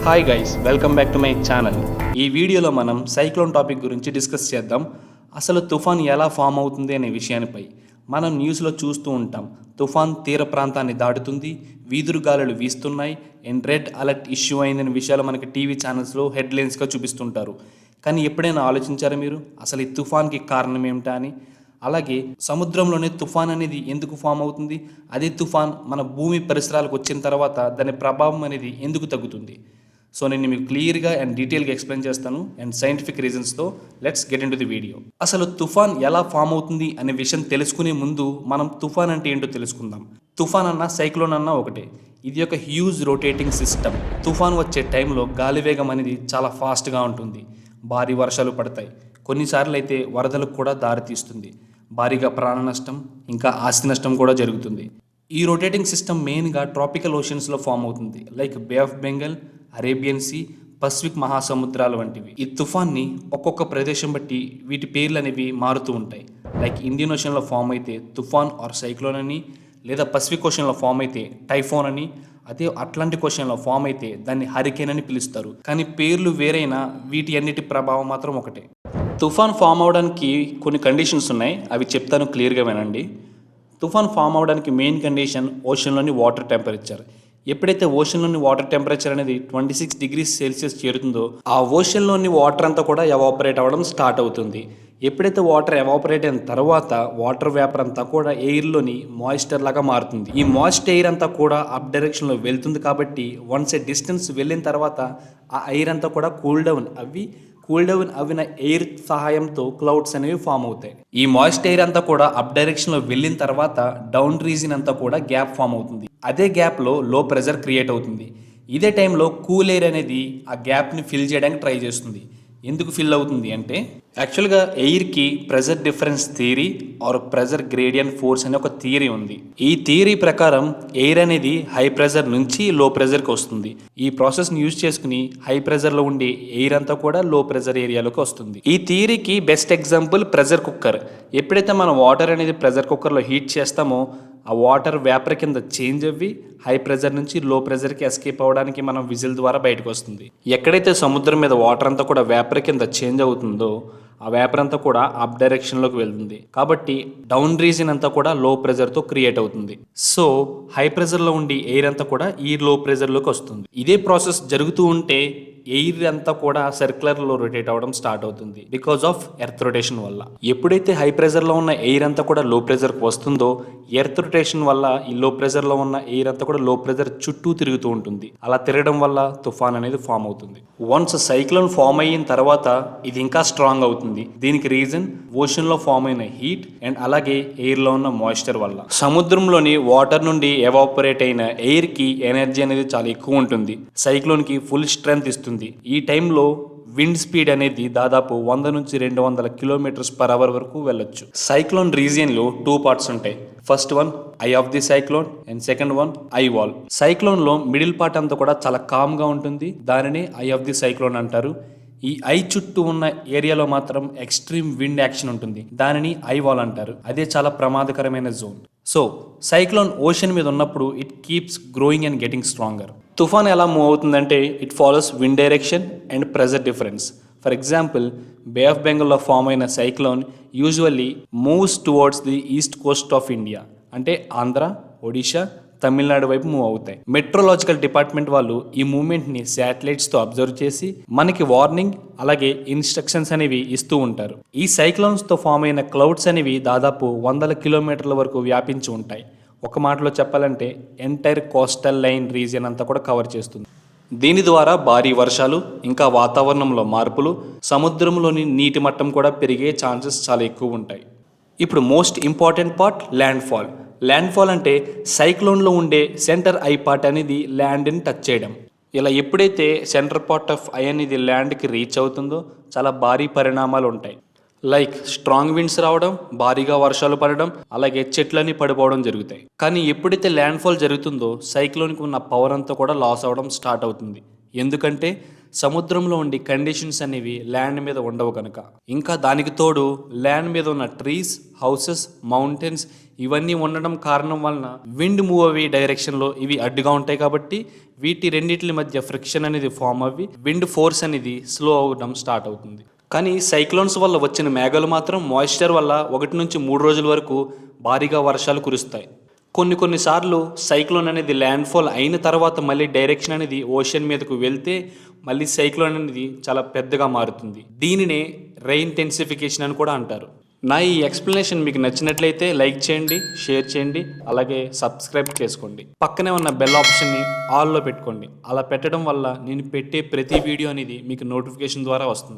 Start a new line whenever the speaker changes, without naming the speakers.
Hi guys, welcome back to my channel. ఈ వీడియోలో మనం సైక్లోన్ టాపిక్ గురించి డిస్కస్ చేద్దాం. అసలు తుఫాన్ ఎలా ఫామ్ అవుతుంది అనే విషయానిపై మనం న్యూస్లో చూస్తూ ఉంటాం. తుఫాన్ తీర ప్రాంతాన్ని దాటుతుంది, వీధురు గాలులు వీస్తున్నాయి అండ్ రెడ్ అలర్ట్ ఇష్యూ అయిందనే విషయాలు మనకి టీవీ ఛానల్స్లో హెడ్లైన్స్గా చూపిస్తుంటారు. కానీ ఎప్పుడైనా ఆలోచించారా మీరు అసలు ఈ తుఫాన్కి కారణం ఏమిటా అని? అలాగే సముద్రంలోనే తుఫాన్ అనేది ఎందుకు ఫామ్ అవుతుంది? అదే తుఫాన్ మన భూమి పరిసరాలకు వచ్చిన తర్వాత దాని ప్రభావం అనేది ఎందుకు తగ్గుతుంది? సో నేను మీకు క్లియర్గా అండ్ డీటెయిల్గా ఎక్స్ప్లెయిన్ చేస్తాను అండ్ సైంటిఫిక్ రీజన్స్తో. Let's get into the video. అసలు తుఫాన్ ఎలా ఫామ్ అవుతుంది అనే విషయం తెలుసుకునే ముందు మనం తుఫాన్ అంటే ఏంటో తెలుసుకుందాం. తుఫాన్ అన్నా సైక్లోన్ అన్నా ఒకటే. ఇది ఒక హ్యూజ్ రొటేటింగ్ సిస్టమ్. తుఫాన్ వచ్చే టైంలో గాలివేగం అనేది చాలా ఫాస్ట్గా ఉంటుంది. భారీ వర్షాలు పడతాయి, కొన్నిసార్లు అయితే వరదలకు కూడా దారితీస్తుంది. భారీగా ప్రాణ నష్టం ఇంకా ఆస్తి నష్టం కూడా జరుగుతుంది. ఈ రొటేటింగ్ సిస్టమ్ మెయిన్గా ట్రాపికల్ ఓషన్స్లో ఫామ్ అవుతుంది, like bay of Bengal, Arabian sea, Pacific మహాసముద్రాలు వంటివి. ఈ తుఫాన్ని ఒక్కొక్క ప్రదేశం బట్టి వీటి పేర్లు అనేవి మారుతూ ఉంటాయి. లైక్ ఇండియన్ ఓషన్లో ఫామ్ అయితే తుఫాన్ ఆర్ సైక్లోన్ అని, లేదా పసిఫిక్ ఓషన్లో ఫామ్ అయితే టైఫోన్ అని, అదే అట్లాంటిక్ ఓషన్లో ఫామ్ అయితే దాన్ని హరికేన్ అని పిలుస్తారు. కానీ పేర్లు వేరైనా వీటి అన్నిటి ప్రభావం మాత్రం ఒకటే. తుఫాన్ ఫామ్ అవడానికి కొన్ని కండిషన్స్ ఉన్నాయి, అవి చెప్తాను, క్లియర్గా వినండి. తుఫాన్ ఫామ్ అవడానికి మెయిన్ కండిషన్ ఓషన్లోని వాటర్ టెంపరేచర్. ఎప్పుడైతే ఓషన్లోని వాటర్ టెంపరేచర్ అనేది 26 degrees Celsius చేరుతుందో ఆ ఓషన్లోని వాటర్ అంతా కూడా ఎవాపరేట్ అవ్వడం స్టార్ట్ అవుతుంది. ఎప్పుడైతే వాటర్ ఎవాపరేట్ అయిన తర్వాత వాటర్ వేపర్ అంతా కూడా ఎయిర్లోని మాయిశ్చర్ లాగా మారుతుంది. ఈ మాయిస్ట్ ఎయిర్ అంతా కూడా అప్ డైరెక్షన్లో వెళ్తుంది కాబట్టి వన్స్ ఏ డిస్టెన్స్ వెళ్ళిన తర్వాత ఆ ఎయిర్ అంతా కూడా కూల్ డౌన్ అవిన ఎయిర్ సహాయంతో క్లౌడ్స్ అనేవి ఫామ్ అవుతాయి. ఈ మాయిస్ట్ ఎయిర్ అంతా కూడా అప్ డైరెక్షన్లో వెళ్ళిన తర్వాత డౌన్ రీజన్ అంతా కూడా గ్యాప్ ఫామ్ అవుతుంది. అదే గ్యాప్లో లో ప్రెజర్ క్రియేట్ అవుతుంది. ఇదే టైంలో కూల్ ఎయిర్ అనేది ఆ గ్యాప్ని ఫిల్ చేయడానికి ట్రై చేస్తుంది. ఎందుకు ఫిల్ అవుతుంది అంటే యాక్చువల్గా ఎయిర్కి pressure difference theory or pressure gradient force అనే ఒక థియరీ ఉంది. ఈ థియరీ ప్రకారం ఎయిర్ అనేది హై ప్రెజర్ నుంచి లో ప్రెజర్కి వస్తుంది. ఈ ప్రాసెస్ని యూజ్ చేసుకుని హై ప్రెజర్లో ఉండే ఎయిర్ అంతా కూడా లో ప్రెజర్ ఏరియాలోకి వస్తుంది. ఈ థియరీకి బెస్ట్ ఎగ్జాంపుల్ ప్రెజర్ కుక్కర్. ఎప్పుడైతే మనం వాటర్ అనేది ప్రెజర్ కుక్కర్లో హీట్ చేస్తామో ఆ వాటర్ వేపర్ కింద చేంజ్ అవ్వి హై ప్రెజర్ నుంచి లో ప్రెజర్కి ఎస్కేప్ అవ్వడానికి మనం విజిల్ ద్వారా బయటకు వస్తుంది. ఎక్కడైతే సముద్రం మీద వాటర్ అంతా కూడా వేపర్ కింద చేంజ్ అవుతుందో ఆ వేపర్ అంతా కూడా అప్ డైరెక్షన్లోకి వెళ్తుంది. కాబట్టి డౌన్ రీజన్ అంతా కూడా లో ప్రెజర్తో క్రియేట్ అవుతుంది. సో హై ప్రెజర్లో ఉండి ఎయిర్ అంతా కూడా ఈ లో ప్రెజర్లోకి వస్తుంది. ఇదే ప్రాసెస్ జరుగుతూ ఉంటే ఎయిర్ అంతా కూడా సర్క్యులర్లో రొటేట్ అవ్వడం స్టార్ట్ అవుతుంది బికాజ్ ఆఫ్ ఎర్త్ రొటేషన్ వల్ల. ఎప్పుడైతే హై ప్రెజర్లో ఉన్న ఎయిర్ అంతా కూడా లో ప్రెజర్కి వస్తుందో ఎర్త్ రొటేషన్ వల్ల ఈ లో ప్రెజర్లో ఉన్న ఎయిర్ అంతా కూడా లో ప్రెజర్ చుట్టూ తిరుగుతూ ఉంటుంది. అలా తిరగడం వల్ల తుఫాన్ అనేది ఫామ్ అవుతుంది. వన్స్ సైక్లోన్ ఫామ్ అయిన తర్వాత ఇది ఇంకా స్ట్రాంగ్ అవుతుంది. దీనికి రీజన్ ఓషన్లో ఫామ్ అయిన హీట్ అండ్ అలాగే ఎయిర్లో ఉన్న మాయిశ్చర్ వల్ల. సముద్రంలోని వాటర్ నుండి ఎవాపరేట్ అయిన ఎయిర్కి ఎనర్జీ అనేది చాలా ఎక్కువ ఉంటుంది. సైక్లోన్కి ఫుల్ స్ట్రెంగ్త్ ఇస్తుంది. ఈ టైంలో విండ్ స్పీడ్ అనేది దాదాపు 100 నుంచి 200 km/h వరకు వెళ్ళొచ్చు. సైక్లోన్ రీజియన్లో 2 parts ఉంటాయి. First one eye of the cyclone and second one eye wall. సైక్లోన్లో మిడిల్ పార్ట్ అంతా కూడా చాలా కామ్గా ఉంటుంది, దానిని ఐ ఆఫ్ ది సైక్లోన్ అంటారు. ఈ ఐ చుట్టూ ఉన్న ఏరియాలో మాత్రం ఎక్స్ట్రీమ్ విండ్ యాక్షన్ ఉంటుంది, దానిని ఐ వాల్ అంటారు. అదే చాలా ప్రమాదకరమైన జోన్. సో సైక్లోన్ ఓషన్ మీద ఉన్నప్పుడు it keeps growing and getting stronger. తుఫాన్ ఎలా మూవ్ అవుతుందంటే it follows wind direction and pressure difference. For example bay of బెంగాల్లో ఫామ్ అయిన cyclone usually moves towards the east coast of India, అంటే ఆంధ్ర, ఒడిషా, తమిళనాడు వైపు move అవుతాయి. మెట్రోలాజికల్ డిపార్ట్మెంట్ వాళ్ళు ఈ మూవ్మెంట్ని శాటిలైట్స్తో అబ్జర్వ్ చేసి మనకి వార్నింగ్ అలాగే ఇన్స్ట్రక్షన్స్ అనేవి ఇస్తూ ఉంటారు. ఈ సైక్లోన్స్తో ఫామ్ అయిన క్లౌడ్స్ అనేవి దాదాపు 100 kilometers వరకు వ్యాపించి ఉంటాయి. ఒక మాటలో చెప్పాలంటే ఎంటైర్ కోస్టల్ లైన్ రీజియన్ అంతా కూడా కవర్ చేస్తుంది. దీని ద్వారా భారీ వర్షాలు ఇంకా వాతావరణంలో మార్పులు, సముద్రంలోని నీటి మట్టం కూడా పెరిగే ఛాన్సెస్ చాలా ఎక్కువ ఉంటాయి. ఇప్పుడు most important part landfall. Landfall అంటే సైక్లోన్లో ఉండే సెంటర్ ఐ పార్ట్ అనేది ల్యాండ్ని టచ్ చేయడం. ఇలా ఎప్పుడైతే సెంటర్ పార్ట్ ఆఫ్ ఐ అనేది ల్యాండ్కి రీచ్ అవుతుందో చాలా భారీ పరిణామాలు ఉంటాయి. లైక్ స్ట్రాంగ్ విండ్స్ రావడం, భారీగా వర్షాలు పడడం, అలాగే చెట్లన్నీ పడిపోవడం జరుగుతాయి. కానీ ఎప్పుడైతే ల్యాండ్ఫాల్ జరుగుతుందో సైక్లోన్కి ఉన్న పవర్ అంతా కూడా లాస్ అవ్వడం స్టార్ట్ అవుతుంది. ఎందుకంటే సముద్రంలో ఉండే కండిషన్స్ అనేవి ల్యాండ్ మీద ఉండవు కనుక. ఇంకా దానికి తోడు ల్యాండ్ మీద ఉన్న ట్రీస్, హౌసెస్, మౌంటైన్స్ ఇవన్నీ ఉండడం కారణం వలన విండ్ మూవ్ అయ్యే డైరెక్షన్లో ఇవి అడ్డుగా ఉంటాయి కాబట్టి వీటి రెండింటి మధ్య ఫ్రిక్షన్ అనేది ఫామ్ అవ్వి విండ్ ఫోర్స్ అనేది స్లో అవ్వడం స్టార్ట్ అవుతుంది. కానీ సైక్లోన్స్ వల్ల వచ్చిన మేఘాలు మాత్రం మాయిశ్చర్ వల్ల 1 నుంచి 3 రోజుల వరకు భారీగా వర్షాలు కురుస్తాయి. కొన్నిసార్లు సైక్లోన్ అనేది ల్యాండ్ ఫాల్ అయిన తర్వాత మళ్ళీ డైరెక్షన్ అనేది ఓషన్ మీదకు వెళ్తే మళ్ళీ సైక్లోన్ అనేది చాలా పెద్దగా మారుతుంది. దీనినే రెయిన్టెన్సిఫికేషన్ అని కూడా అంటారు. నా ఈ ఎక్స్ప్లెనేషన్ మీకు నచ్చినట్లయితే లైక్ చేయండి, షేర్ చేయండి, అలాగే సబ్స్క్రైబ్ చేసుకోండి. పక్కనే ఉన్న బెల్ ఆప్షన్ని ఆల్లో పెట్టుకోండి. అలా పెట్టడం వల్ల నేను పెట్టే ప్రతి వీడియో అనేది మీకు నోటిఫికేషన్ ద్వారా వస్తుంది.